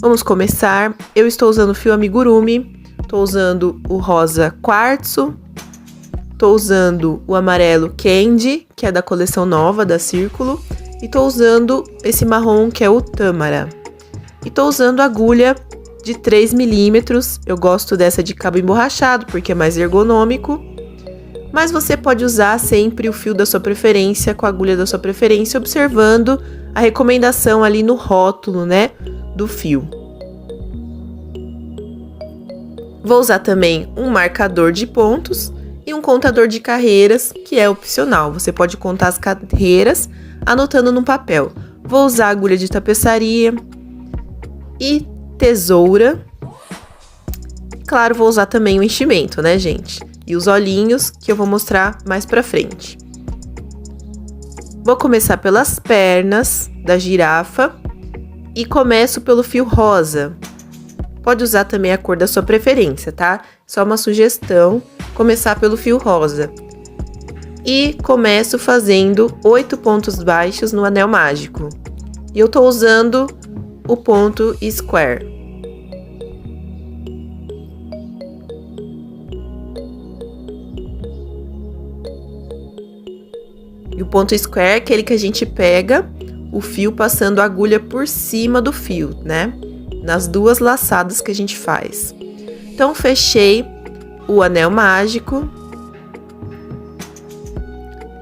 Vamos começar. Eu estou usando o fio amigurumi, estou usando o rosa quartzo, estou usando o amarelo candy, que é da coleção nova da Círculo, e estou usando esse marrom que é o tâmara. E estou usando agulha de 3 milímetros, eu gosto dessa de cabo emborrachado porque é mais ergonômico, mas você pode usar sempre o fio da sua preferência, com a agulha da sua preferência, observando a recomendação ali no rótulo, né, do fio. Vou usar também um marcador de pontos e um contador de carreiras, que é opcional, você pode contar as carreiras anotando no papel. Vou usar agulha de tapeçaria e tesoura. Claro, vou usar também o enchimento, né, gente? E os olhinhos, que eu vou mostrar mais pra frente. Vou começar pelas pernas da girafa e começo pelo fio rosa. Pode usar também a cor da sua preferência, tá? Só uma sugestão, começar pelo fio rosa. E começo fazendo 8 pontos baixos no anel mágico. E eu tô usando o ponto square. E o ponto square é aquele que a gente pega o fio passando a agulha por cima do fio, né? Nas duas laçadas que a gente faz. Então, fechei o anel mágico.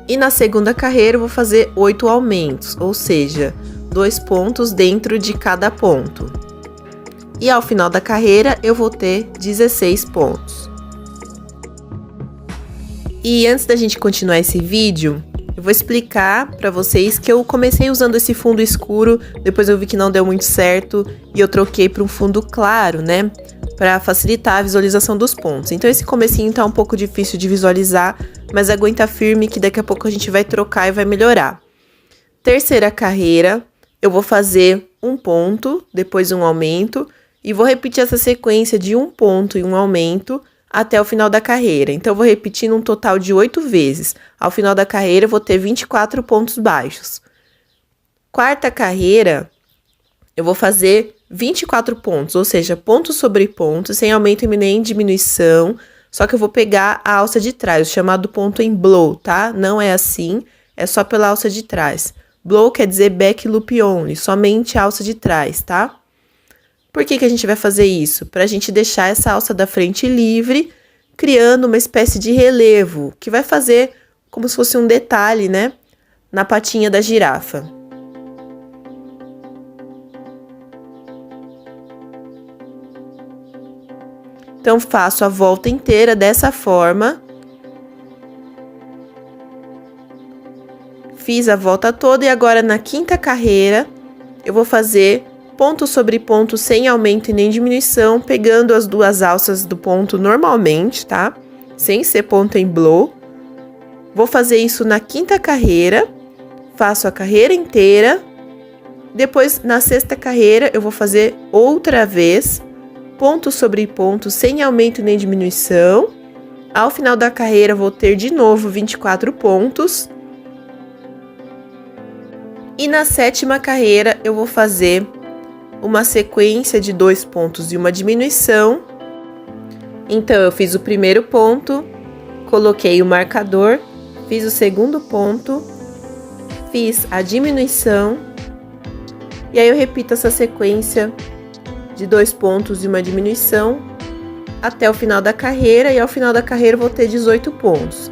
E na segunda carreira eu vou fazer 8 aumentos, ou seja, 2 pontos dentro de cada ponto. E ao final da carreira eu vou ter 16 pontos. E antes da gente continuar esse vídeo, eu vou explicar para vocês que eu comecei usando esse fundo escuro, depois eu vi que não deu muito certo e eu troquei para um fundo claro, né? Para facilitar a visualização dos pontos. Então esse comecinho tá um pouco difícil de visualizar, mas aguenta firme que daqui a pouco a gente vai trocar e vai melhorar. Terceira carreira, eu vou fazer um ponto, depois um aumento, e vou repetir essa sequência de um ponto e um aumento até o final da carreira. Então, eu vou repetir num total de 8 vezes. Ao final da carreira, eu vou ter 24 pontos baixos. Quarta carreira, eu vou fazer 24 pontos, ou seja, ponto sobre ponto, sem aumento e nem diminuição, só que eu vou pegar a alça de trás, o chamado ponto em blow, tá? Não é assim, é só pela alça de trás. Blow quer dizer back loop only, somente a alça de trás, tá? Por que a gente vai fazer isso? Pra gente deixar essa alça da frente livre, criando uma espécie de relevo, que vai fazer como se fosse um detalhe, né? Na patinha da girafa. Então, faço a volta inteira dessa forma. Fiz a volta toda e agora na quinta carreira, eu vou fazer ponto sobre ponto sem aumento e nem diminuição, pegando as duas alças do ponto normalmente, tá? Sem ser ponto em blow. Vou fazer isso na quinta carreira, faço a carreira inteira. Depois, na sexta carreira, eu vou fazer outra vez ponto sobre ponto, sem aumento nem diminuição. Ao final da carreira, vou ter de novo 24 pontos. E na sétima carreira, eu vou fazer uma sequência de 2 pontos e uma diminuição. Então, eu fiz o primeiro ponto, coloquei o marcador, fiz o segundo ponto, fiz a diminuição, e aí eu repito essa sequência de 2 pontos e uma diminuição até o final da carreira, e ao final da carreira eu vou ter 18 pontos.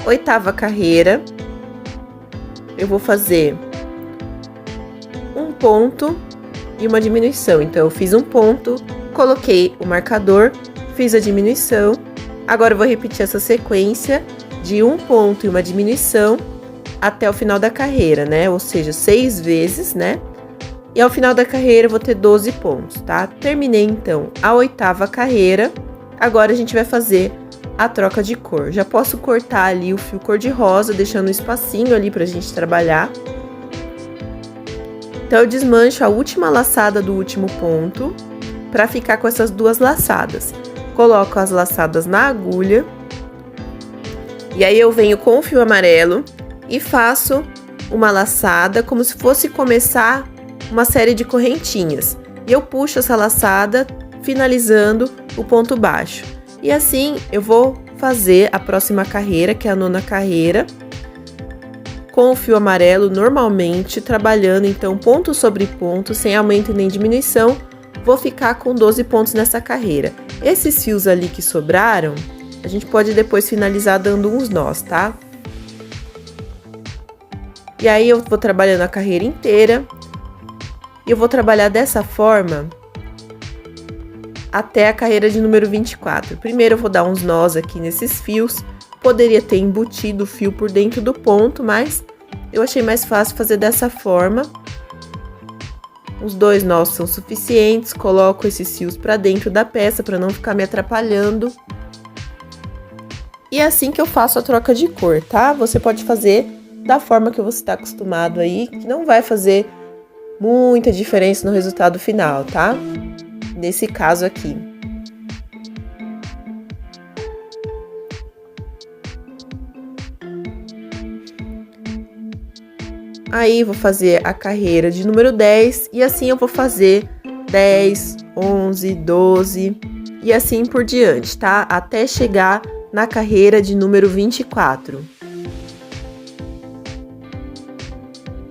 Oitava carreira, eu vou fazer um ponto e uma diminuição. Então, eu fiz um ponto, coloquei o marcador, fiz a diminuição. Agora, eu vou repetir essa sequência de um ponto e uma diminuição até o final da carreira, né? Ou seja, 6 vezes, né? E ao final da carreira, eu vou ter 12 pontos, tá? Terminei, então, a oitava carreira. Agora, a gente vai fazer a troca de cor. Já posso cortar ali o fio cor-de-rosa, deixando um espacinho ali pra gente trabalhar. Então, eu desmancho a última laçada do último ponto para ficar com essas duas laçadas. Coloco as laçadas na agulha. E aí, eu venho com o fio amarelo e faço uma laçada, como se fosse começar uma série de correntinhas. E eu puxo essa laçada, finalizando o ponto baixo. E assim eu vou fazer a próxima carreira, que é a 9ª carreira, com o fio amarelo normalmente, trabalhando então ponto sobre ponto, sem aumento e nem diminuição. Vou ficar com 12 pontos nessa carreira. Esses fios ali que sobraram, a gente pode depois finalizar dando uns nós, tá? E aí eu vou trabalhando a carreira inteira. E eu vou trabalhar dessa forma até a carreira de número 24. Primeiro eu vou dar uns nós aqui nesses fios. Poderia ter embutido o fio por dentro do ponto, mas eu achei mais fácil fazer dessa forma. Os 2 nós são suficientes. Coloco esses fios para dentro da peça para não ficar me atrapalhando. E é assim que eu faço a troca de cor, tá? Você pode fazer da forma que você está acostumado aí, que não vai fazer muita diferença no resultado final, tá? Nesse caso aqui. Aí, vou fazer a carreira de número 10 e assim eu vou fazer 10, 11, 12 e assim por diante, tá? Até chegar na carreira de número 24.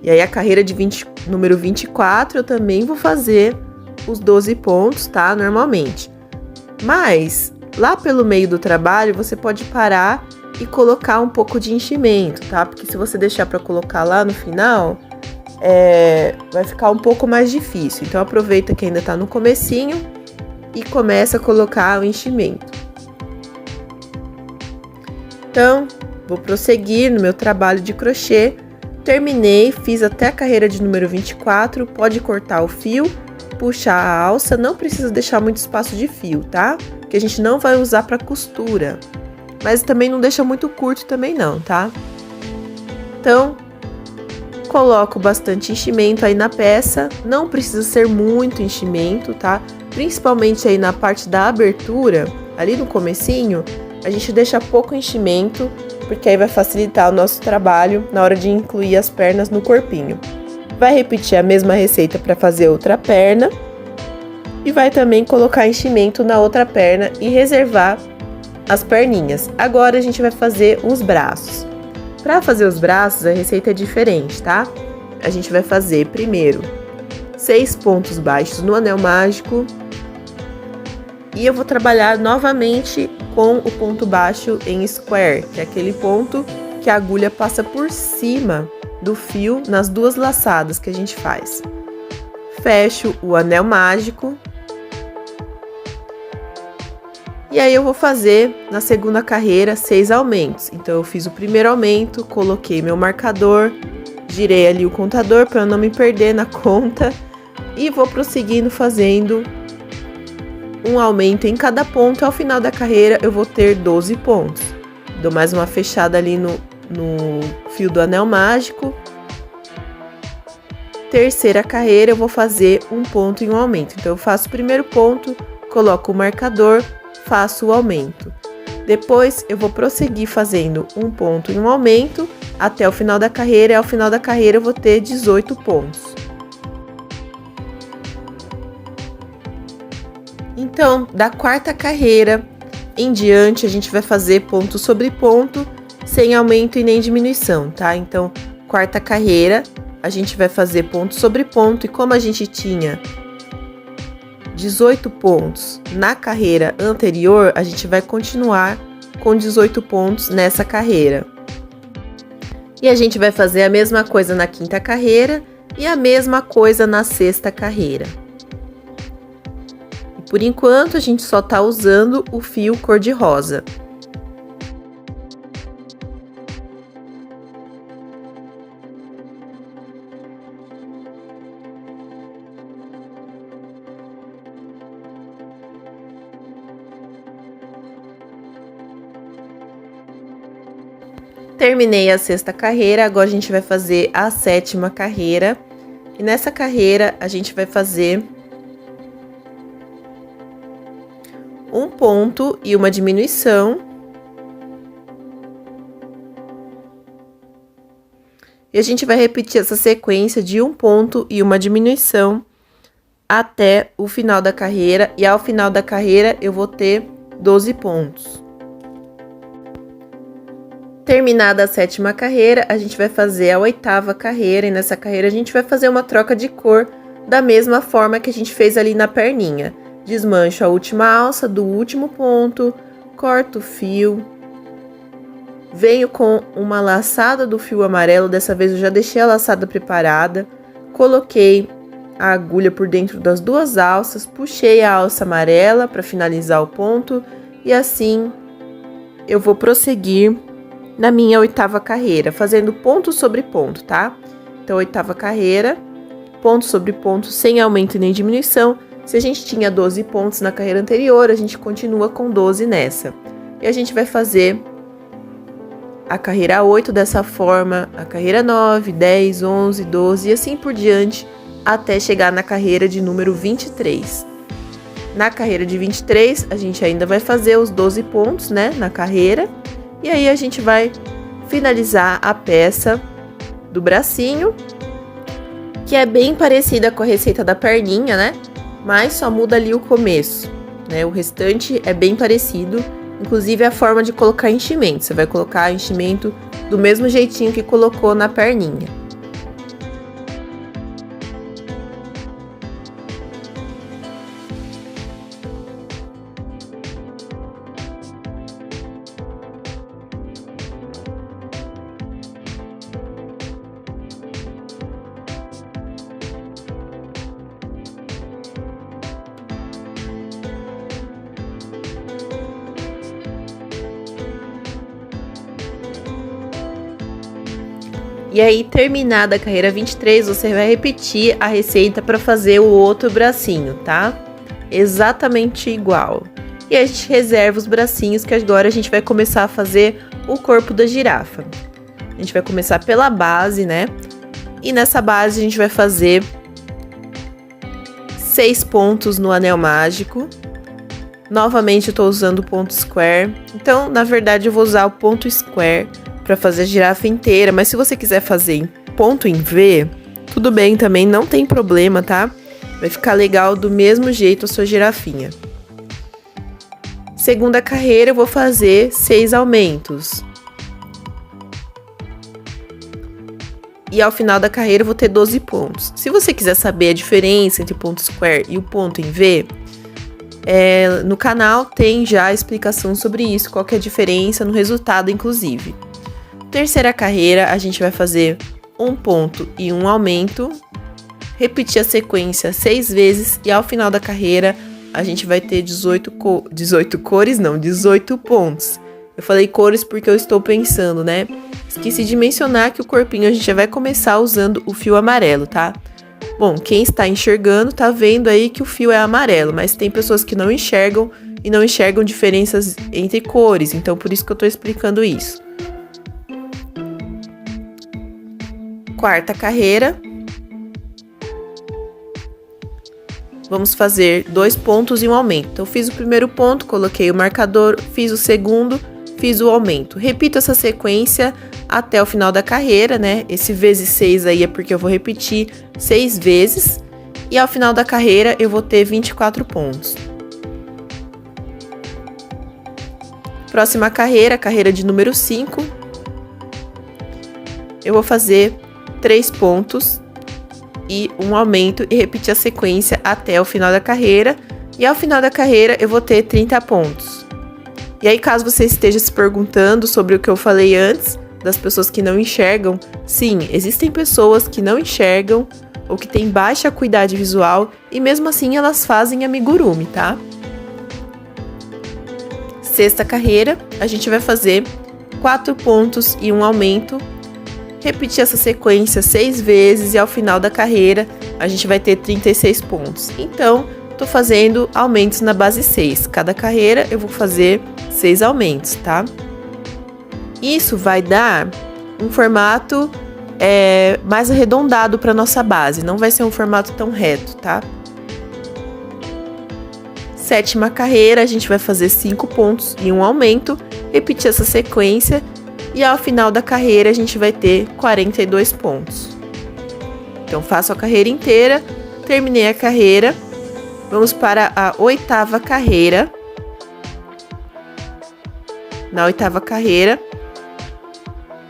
E aí, a carreira de número 24, eu também vou fazer os 12 pontos, tá? Normalmente. Mas, lá pelo meio do trabalho, você pode parar e colocar um pouco de enchimento, tá? Porque se você deixar para colocar lá no final, vai ficar um pouco mais difícil. Então, aproveita que ainda tá no comecinho e começa a colocar o enchimento. Então, vou prosseguir no meu trabalho de crochê. Terminei, fiz até a carreira de número 24, pode cortar o fio, puxar a alça, não precisa deixar muito espaço de fio, tá? Porque a gente não vai usar para costura, mas também não deixa muito curto também não, tá? Então, coloco bastante enchimento aí na peça, não precisa ser muito enchimento, tá? Principalmente aí na parte da abertura, ali no comecinho, a gente deixa pouco enchimento, porque aí vai facilitar o nosso trabalho na hora de incluir as pernas no corpinho. Vai repetir a mesma receita para fazer outra perna e vai também colocar enchimento na outra perna e reservar as perninhas. Agora a gente vai fazer os braços. Para fazer os braços, a receita é diferente, tá? A gente vai fazer primeiro 6 pontos baixos no anel mágico e eu vou trabalhar novamente com o ponto baixo em square, que é aquele ponto que a agulha passa por cima do fio nas 2 laçadas que a gente faz. Fecho o anel mágico. E aí eu vou fazer na segunda carreira 6 aumentos. Então eu fiz o primeiro aumento, coloquei meu marcador, girei ali o contador para não me perder na conta e vou prosseguindo fazendo um aumento em cada ponto. Ao final da carreira eu vou ter 12 pontos. Dou mais uma fechada ali no fio do anel mágico. Terceira carreira eu vou fazer um ponto e um aumento. Então eu faço o primeiro ponto, coloco o marcador, faço o aumento. Depois eu vou prosseguir fazendo um ponto e um aumento até o final da carreira. E ao final da carreira eu vou ter 18 pontos. Então, da quarta carreira em diante, a gente vai fazer ponto sobre ponto, sem aumento e nem diminuição, tá? Então, quarta carreira, a gente vai fazer ponto sobre ponto, e como a gente tinha 18 pontos na carreira anterior, a gente vai continuar com 18 pontos nessa carreira. E a gente vai fazer a mesma coisa na quinta carreira e a mesma coisa na sexta carreira. Por enquanto, a gente só tá usando o fio cor-de-rosa. Terminei a sexta carreira, agora a gente vai fazer a sétima carreira. E nessa carreira, a gente vai fazer um ponto e uma diminuição. E a gente vai repetir essa sequência de um ponto e uma diminuição até o final da carreira. E ao final da carreira eu vou ter 12 pontos. Terminada a 7ª carreira, a gente vai fazer a 8ª carreira. E nessa carreira a gente vai fazer uma troca de cor da mesma forma que a gente fez ali na perninha. Desmancho a última alça do último ponto, corto o fio. Venho com uma laçada do fio amarelo, dessa vez eu já deixei a laçada preparada. Coloquei a agulha por dentro das 2 alças, puxei a alça amarela para finalizar o ponto. E assim eu vou prosseguir na minha 8ª carreira, fazendo ponto sobre ponto, tá? Então, 8ª carreira, ponto sobre ponto, sem aumento nem diminuição. Se a gente tinha 12 pontos na carreira anterior, a gente continua com 12 nessa. E a gente vai fazer a carreira 8 dessa forma, a carreira 9, 10, 11, 12 e assim por diante, até chegar na carreira de número 23. Na carreira de 23, a gente ainda vai fazer os 12 pontos, né, na carreira. E aí a gente vai finalizar a peça do bracinho, que é bem parecida com a receita da perninha, né? Mas só muda ali o começo, né? O restante é bem parecido, inclusive a forma de colocar enchimento. Você vai colocar enchimento do mesmo jeitinho que colocou na perninha. E aí, terminada a carreira 23, você vai repetir a receita para fazer o outro bracinho, tá? Exatamente igual. E aí a gente reserva os bracinhos, que agora a gente vai começar a fazer o corpo da girafa. A gente vai começar pela base, né? E nessa base a gente vai fazer 6 pontos no anel mágico. Novamente eu tô usando o ponto square. Então, na verdade, eu vou usar o ponto square para fazer a girafa inteira, mas se você quiser fazer em ponto em V, tudo bem também, não tem problema, tá? Vai ficar legal do mesmo jeito a sua girafinha. Segunda carreira eu vou fazer 6 aumentos. E ao final da carreira eu vou ter 12 pontos. Se você quiser saber a diferença entre o ponto square e o ponto em V, no canal tem já a explicação sobre isso, qual que é a diferença no resultado, inclusive. Terceira carreira, a gente vai fazer um ponto e um aumento, repetir a sequência 6 vezes e ao final da carreira a gente vai ter 18 pontos. Eu falei cores porque eu estou pensando, né? Esqueci de mencionar que o corpinho a gente já vai começar usando o fio amarelo, tá? Bom, quem está enxergando tá vendo aí que o fio é amarelo, mas tem pessoas que não enxergam e não enxergam diferenças entre cores, então por isso que eu tô explicando isso. Quarta carreira, vamos fazer 2 pontos e um aumento. Então, fiz o primeiro ponto, coloquei o marcador, fiz o segundo, fiz o aumento. Repito essa sequência até o final da carreira, né? Esse vezes 6 aí é porque eu vou repetir 6 vezes. E ao final da carreira eu vou ter 24 pontos. Próxima carreira, carreira de número 5. Eu vou fazer 3 pontos e um aumento e repetir a sequência até o final da carreira. E ao final da carreira eu vou ter 30 pontos. E aí, caso você esteja se perguntando sobre o que eu falei antes, das pessoas que não enxergam, sim, existem pessoas que não enxergam ou que têm baixa acuidade visual e mesmo assim elas fazem amigurumi, tá? Sexta carreira, a gente vai fazer 4 pontos e um aumento. Repetir essa sequência 6 vezes e ao final da carreira a gente vai ter 36 pontos. Então, tô fazendo aumentos na base 6. Cada carreira eu vou fazer 6 aumentos, tá? Isso vai dar um formato mais arredondado para nossa base. Não vai ser um formato tão reto, tá? Sétima carreira, a gente vai fazer 5 pontos e um aumento. Repetir essa sequência E ao final da carreira, a gente vai ter 42 pontos. Então, faço a carreira inteira, terminei a carreira. Vamos para a 8ª carreira. Na 8ª carreira,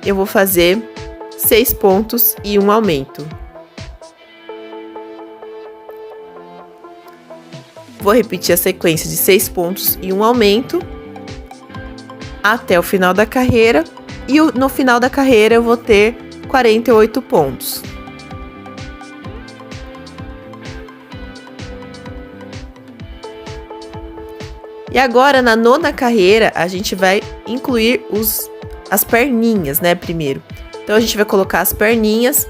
eu vou fazer 6 pontos e um aumento. Vou repetir a sequência de 6 pontos e um aumento até o final da carreira. E no final da carreira eu vou ter 48 pontos. E agora, na 9ª carreira, a gente vai incluir as perninhas, né, primeiro. Então, a gente vai colocar as perninhas.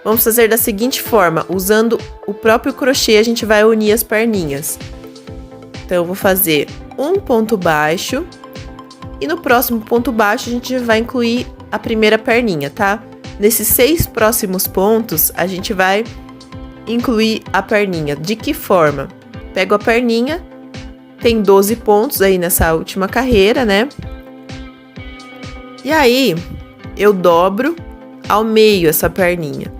Vamos fazer da seguinte forma, usando o próprio crochê, a gente vai unir as perninhas. Então, eu vou fazer um ponto baixo. E no próximo ponto baixo, a gente vai incluir a primeira perninha, tá? Nesses 6 próximos pontos, a gente vai incluir a perninha. De que forma? Pego a perninha, tem 12 pontos aí nessa última carreira, né? E aí, eu dobro ao meio essa perninha.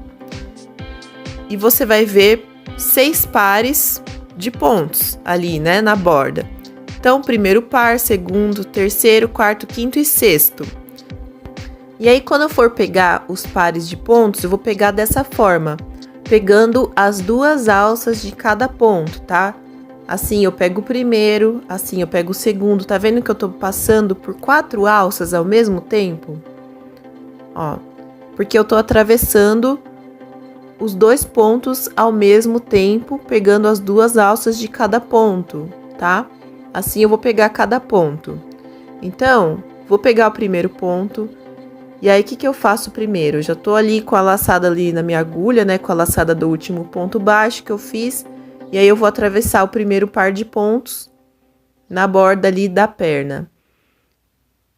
E você vai ver 6 pares de pontos ali, né, na borda. Então, primeiro par, segundo, terceiro, quarto, quinto e sexto. E aí, quando eu for pegar os pares de pontos, eu vou pegar dessa forma, pegando as 2 alças de cada ponto, tá? Assim eu pego o primeiro, assim eu pego o segundo. Tá vendo que eu tô passando por 4 alças ao mesmo tempo? Ó, porque eu tô atravessando os 2 pontos ao mesmo tempo, pegando as 2 alças de cada ponto, tá? Assim eu vou pegar cada ponto. Então, vou pegar o primeiro ponto. E aí, o que eu faço primeiro? Eu já tô ali com a laçada ali na minha agulha, né? Com a laçada do último ponto baixo que eu fiz. E aí, eu vou atravessar o primeiro par de pontos na borda ali da perna.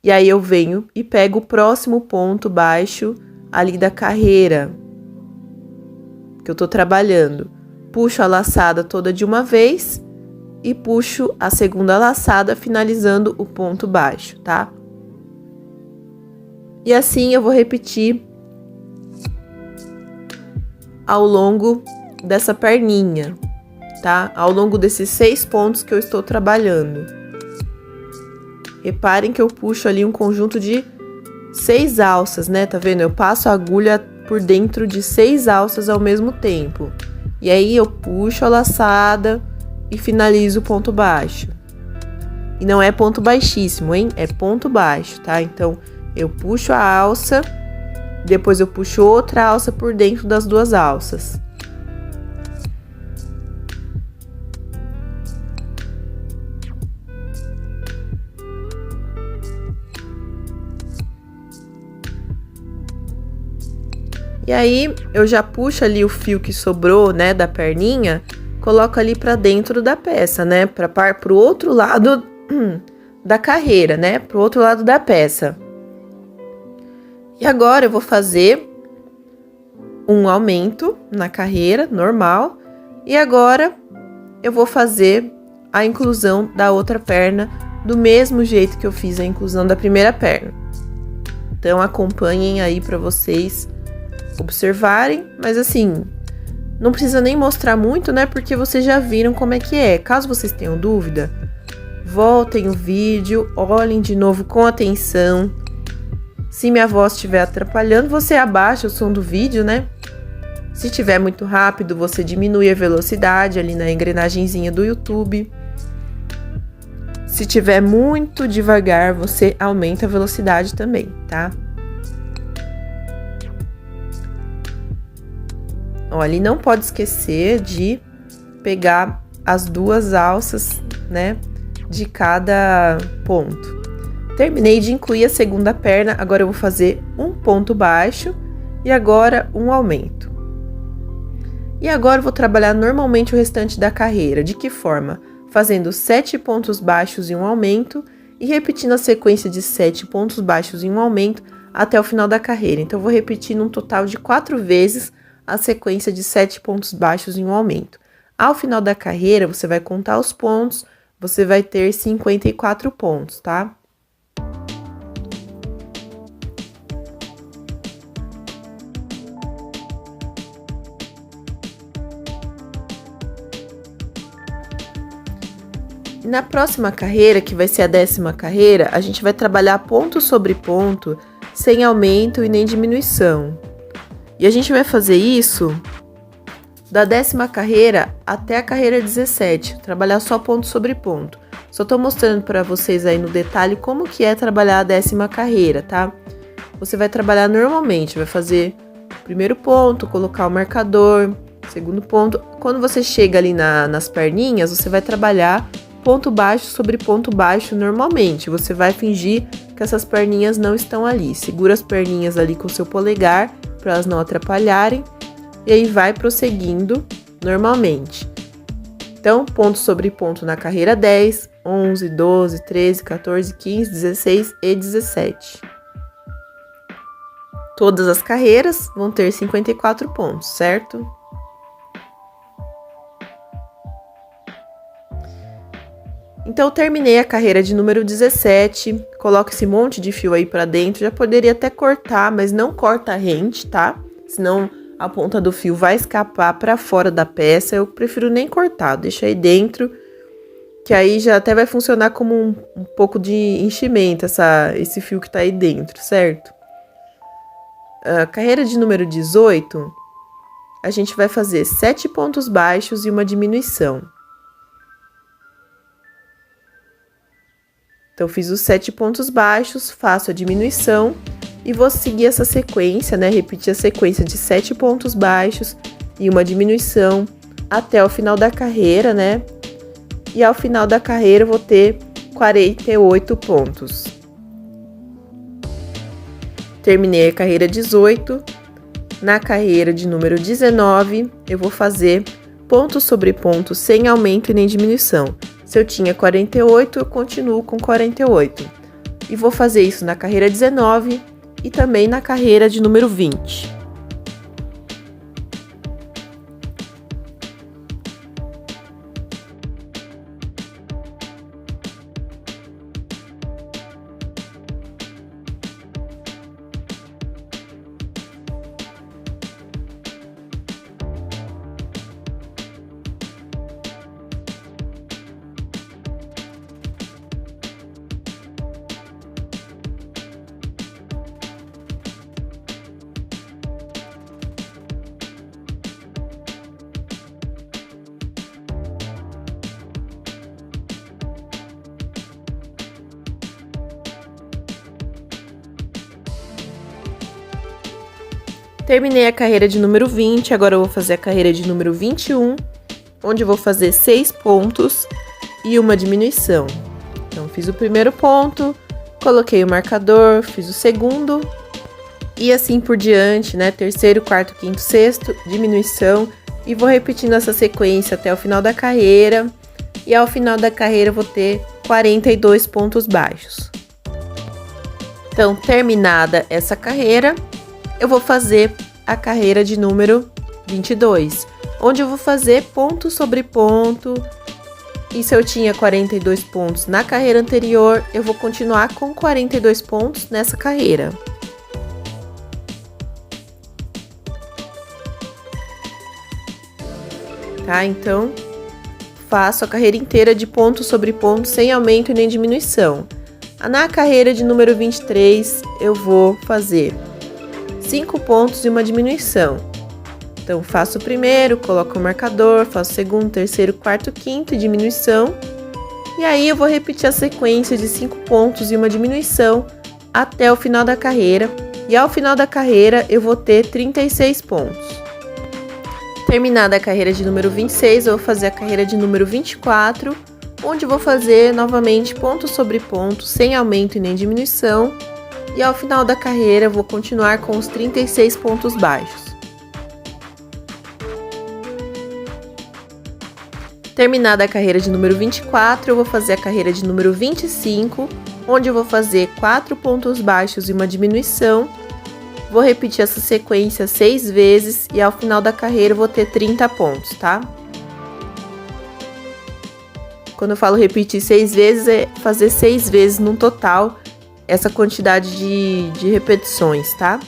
E aí, eu venho e pego o próximo ponto baixo ali da carreira que eu tô trabalhando. Puxo a laçada toda de uma vez e puxo a segunda laçada, finalizando o ponto baixo, tá? E assim eu vou repetir ao longo dessa perninha, tá? Ao longo desses 6 pontos que eu estou trabalhando. Reparem que eu puxo ali um conjunto de 6 alças, né? Tá vendo? Eu passo a agulha por dentro de 6 alças ao mesmo tempo. E aí eu puxo a laçada e finalizo o ponto baixo. E não é ponto baixíssimo, hein? É ponto baixo, tá? Então, eu puxo a alça, depois eu puxo outra alça por dentro das 2 alças. E aí, eu já puxo ali o fio que sobrou, né, da perninha, coloco ali pra dentro da peça, né, pro outro lado da carreira, né, pro outro lado da peça. E agora eu vou fazer um aumento na carreira, normal. E agora eu vou fazer a inclusão da outra perna do mesmo jeito que eu fiz a inclusão da primeira perna. Então, acompanhem aí para vocês observarem. Mas assim, não precisa nem mostrar muito, né? Porque vocês já viram como é que é. Caso vocês tenham dúvida, voltem o vídeo, olhem de novo com atenção. Se minha voz estiver atrapalhando, você abaixa o som do vídeo, né? Se estiver muito rápido, você diminui a velocidade ali na engrenagenzinha do YouTube. Se estiver muito devagar, você aumenta a velocidade também, tá? Olha, e não pode esquecer de pegar as 2 alças, né, de cada ponto. Terminei de incluir a segunda perna, agora eu vou fazer um ponto baixo e agora um aumento. E agora eu vou trabalhar normalmente o restante da carreira. De que forma? Fazendo 7 pontos baixos e um aumento e repetindo a sequência de 7 pontos baixos e um aumento até o final da carreira. Então, eu vou repetir num total de 4 vezes a sequência de 7 pontos baixos e um aumento. Ao final da carreira, você vai contar os pontos, você vai ter 54 pontos, tá? E na próxima carreira, que vai ser a 10ª carreira, a gente vai trabalhar ponto sobre ponto, sem aumento e nem diminuição. E a gente vai fazer isso da 10ª carreira até a carreira 17, trabalhar só ponto sobre ponto. Só tô mostrando para vocês aí no detalhe como que é trabalhar a 10ª carreira, tá? Você vai trabalhar normalmente, vai fazer o primeiro ponto, colocar o marcador, segundo ponto. Quando você chega ali nas perninhas, você vai trabalhar ponto baixo sobre ponto baixo normalmente. Você vai fingir que essas perninhas não estão ali. Segura as perninhas ali com o seu polegar para elas não atrapalharem. E aí vai prosseguindo normalmente. Então, ponto sobre ponto na carreira 10, 11, 12, 13, 14, 15, 16 e 17. Todas as carreiras vão ter 54 pontos, certo? Então, terminei a carreira de número 17, coloco esse monte de fio aí pra dentro, já poderia até cortar, mas não corta rente, tá? Senão a ponta do fio vai escapar pra fora da peça, eu prefiro nem cortar, deixa aí dentro, que aí já até vai funcionar como um pouco de enchimento, esse fio que tá aí dentro, certo? A carreira de número 18, a gente vai fazer 7 pontos baixos e uma diminuição. Então, fiz os 7 pontos baixos, faço a diminuição e vou seguir essa sequência, né? Repetir a sequência de 7 pontos baixos e uma diminuição até o final da carreira, né? E ao final da carreira eu vou ter 48 pontos. Terminei a carreira 18. Na carreira de número 19, eu vou fazer ponto sobre ponto sem aumento e nem diminuição. Se eu tinha 48, eu continuo com 48. E vou fazer isso na carreira 19 e também na carreira de número 20. Terminei a carreira de número 20, agora eu vou fazer a carreira de número 21, onde eu vou fazer 6 pontos e uma diminuição. Então, fiz o primeiro ponto, coloquei o marcador, fiz o segundo e assim por diante, né? Terceiro, quarto, quinto, sexto, diminuição. E vou repetindo essa sequência até o final da carreira. E ao final da carreira eu vou ter 42 pontos baixos. Então, terminada essa carreira, eu vou fazer a carreira de número 22, onde eu vou fazer ponto sobre ponto. E se eu tinha 42 pontos na carreira anterior, eu vou continuar com 42 pontos nessa carreira. Tá? Então, faço a carreira inteira de ponto sobre ponto, sem aumento e nem diminuição. Na carreira de número 23, eu vou fazer 5 pontos e uma diminuição. Então, faço o primeiro, coloco o marcador, faço o segundo, terceiro, quarto, quinto e diminuição. E aí, eu vou repetir a sequência de 5 pontos e uma diminuição até o final da carreira. E ao final da carreira, eu vou ter 36 pontos. Terminada a carreira de número 26, eu vou fazer a carreira de número 24, onde eu vou fazer novamente ponto sobre ponto, sem aumento e nem diminuição. E ao final da carreira, eu vou continuar com os 36 pontos baixos. Terminada a carreira de número 24, eu vou fazer a carreira de número 25, onde eu vou fazer 4 pontos baixos e uma diminuição. Vou repetir essa sequência 6 vezes e ao final da carreira eu vou ter 30 pontos, tá? Quando eu falo repetir 6 vezes, é fazer 6 vezes no total essa quantidade de repetições, tá?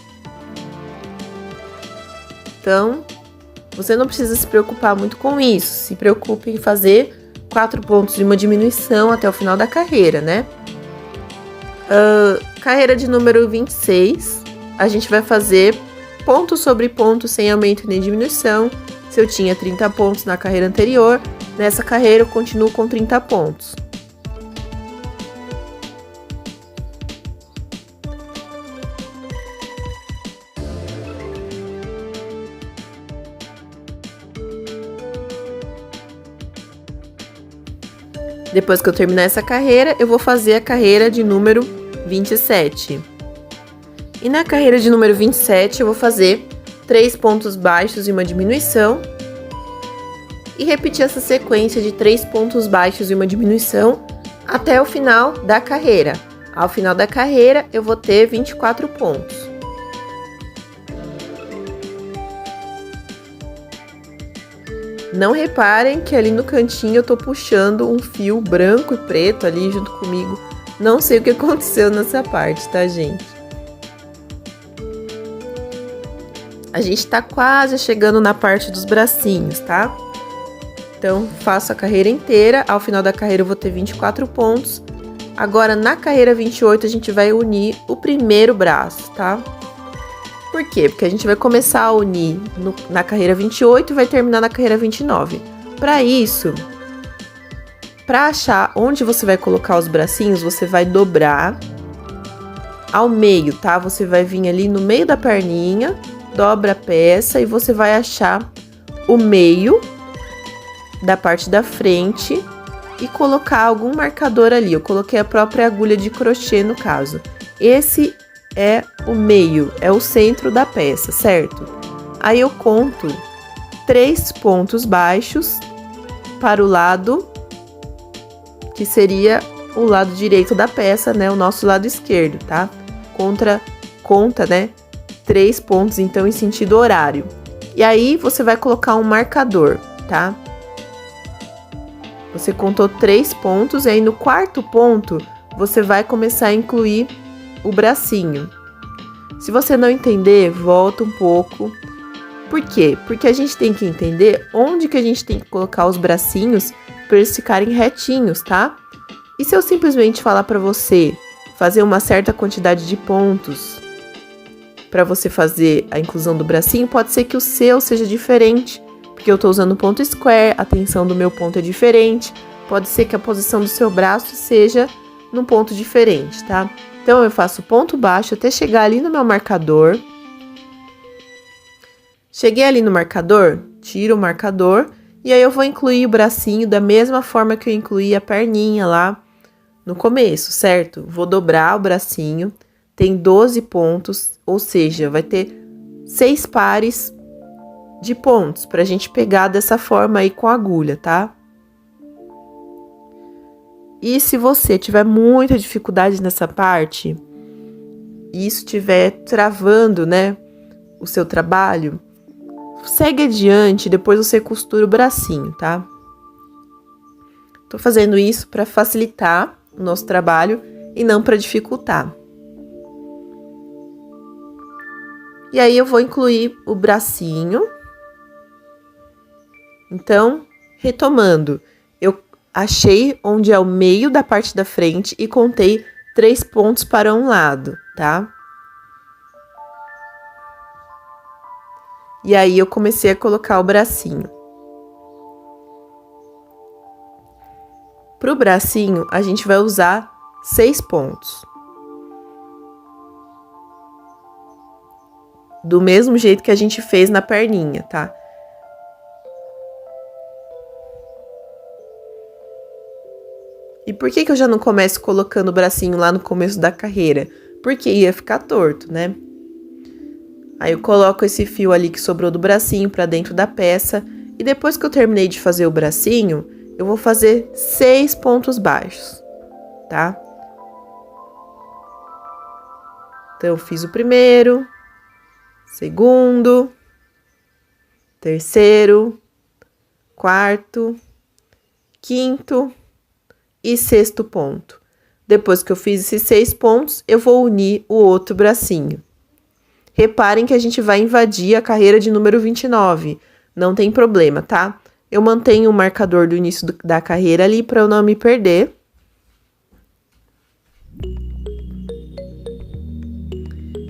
Então, você não precisa se preocupar muito com isso. Se preocupe em fazer 4 pontos de uma diminuição até o final da carreira, né? Carreira de número 26, a gente vai fazer ponto sobre ponto sem aumento nem diminuição. Se eu tinha 30 pontos na carreira anterior, nessa carreira eu continuo com 30 pontos. Depois que eu terminar essa carreira, eu vou fazer a carreira de número 27. E na carreira de número 27, eu vou fazer 3 pontos baixos e uma diminuição. E repetir essa sequência de 3 pontos baixos e uma diminuição até o final da carreira. Ao final da carreira, eu vou ter 24 pontos. Não reparem que ali no cantinho eu tô puxando um fio branco e preto ali junto comigo. Não sei o que aconteceu nessa parte, tá, gente? A gente tá quase chegando na parte dos bracinhos, tá? Então, faço a carreira inteira. Ao final da carreira eu vou ter 24 pontos. Agora, na carreira 28, a gente vai unir o primeiro braço, tá? Por quê? Porque a gente vai começar a unir na carreira 28 e vai terminar na carreira 29. Para isso, para achar onde você vai colocar os bracinhos, você vai dobrar ao meio, tá? Você vai vir ali no meio da perninha, dobra a peça e você vai achar o meio da parte da frente e colocar algum marcador ali. Eu coloquei a própria agulha de crochê no caso. Esse é o meio, é o centro da peça, certo? Aí eu conto 3 pontos baixos para o lado que seria o lado direito da peça, né? O nosso lado esquerdo, tá? Conta, né? 3 pontos, então, em sentido horário. E aí, você vai colocar um marcador, tá? Você contou 3 pontos, e aí no 4º ponto, você vai começar a incluir o bracinho. Se você não entender, volta um pouco. Por quê? Porque a gente tem que entender onde que a gente tem que colocar os bracinhos para eles ficarem retinhos, tá? E se eu simplesmente falar para você fazer uma certa quantidade de pontos para você fazer a inclusão do bracinho, pode ser que o seu seja diferente, porque eu tô usando ponto square, a tensão do meu ponto é diferente, pode ser que a posição do seu braço seja num ponto diferente, tá? Então, eu faço ponto baixo até chegar ali no meu marcador. Cheguei ali no marcador, tiro o marcador e aí eu vou incluir o bracinho da mesma forma que eu incluí a perninha lá no começo, certo? Vou dobrar o bracinho, tem 12 pontos, ou seja, vai ter 6 pares de pontos pra gente pegar dessa forma aí com a agulha, tá? E se você tiver muita dificuldade nessa parte, e isso estiver travando, né, o seu trabalho, segue adiante, depois você costura o bracinho, tá? Tô fazendo isso para facilitar o nosso trabalho e não para dificultar. E aí eu vou incluir o bracinho. Então, retomando, eu achei onde é o meio da parte da frente e contei 3 pontos para um lado, tá? E aí eu comecei a colocar o bracinho. Pro bracinho, a gente vai usar 6 pontos. Do mesmo jeito que a gente fez na perninha, tá? E por que eu já não começo colocando o bracinho lá no começo da carreira? Porque ia ficar torto, né? Aí eu coloco esse fio ali que sobrou do bracinho pra dentro da peça. E depois que eu terminei de fazer o bracinho, eu vou fazer 6 pontos baixos, tá? Então, eu fiz o primeiro, segundo, terceiro, quarto, quinto e 6º ponto. Depois que eu fiz esses 6 pontos, eu vou unir o outro bracinho. Reparem que a gente vai invadir a carreira de número 29. Não tem problema, tá? eu mantenho o marcador do início da carreira ali para eu não me perder.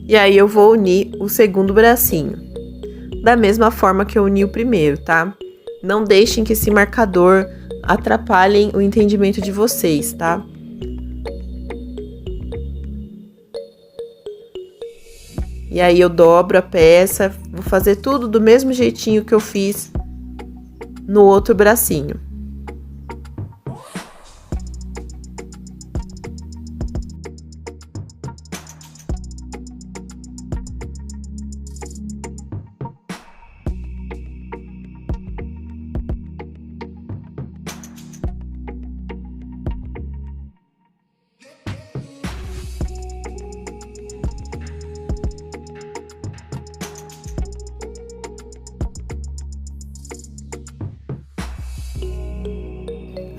E aí, eu vou unir o segundo bracinho, da mesma forma que eu uni o primeiro, tá? Não deixem que esse marcador atrapalhem o entendimento de vocês, tá? E aí, eu dobro a peça, vou fazer tudo do mesmo jeitinho que eu fiz no outro bracinho.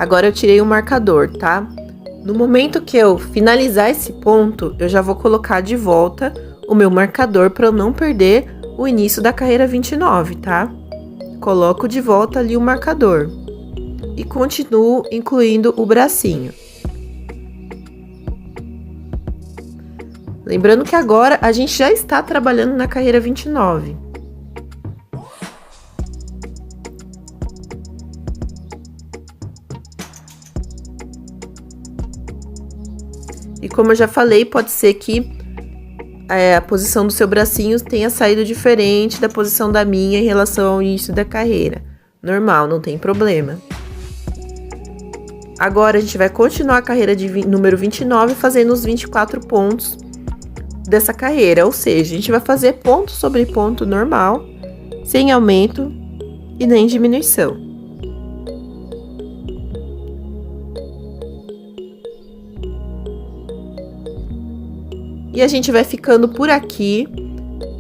Agora eu tirei o marcador, tá? No momento que eu finalizar esse ponto, eu já vou colocar de volta o meu marcador para eu não perder o início da carreira 29, tá? Coloco de volta ali o marcador e continuo incluindo o bracinho. Lembrando que agora a gente já está trabalhando na carreira 29. E como eu já falei, pode ser que a posição do seu bracinho tenha saído diferente da posição da minha em relação ao início da carreira. Normal, não tem problema. Agora, a gente vai continuar a carreira de número 29 fazendo os 24 pontos dessa carreira. Ou seja, a gente vai fazer ponto sobre ponto normal, sem aumento e nem diminuição. E a gente vai ficando por aqui.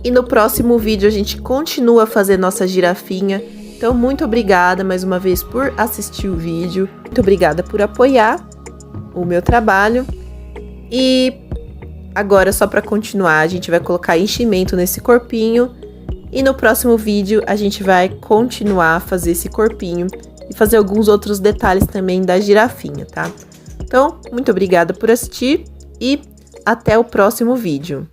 E no próximo vídeo a gente continua a fazer nossa girafinha. Então, muito obrigada mais uma vez por assistir o vídeo. Muito obrigada por apoiar o meu trabalho. E agora, só para continuar, a gente vai colocar enchimento nesse corpinho. E no próximo vídeo a gente vai continuar a fazer esse corpinho e fazer alguns outros detalhes também da girafinha, tá? Então, muito obrigada por assistir e até o próximo vídeo.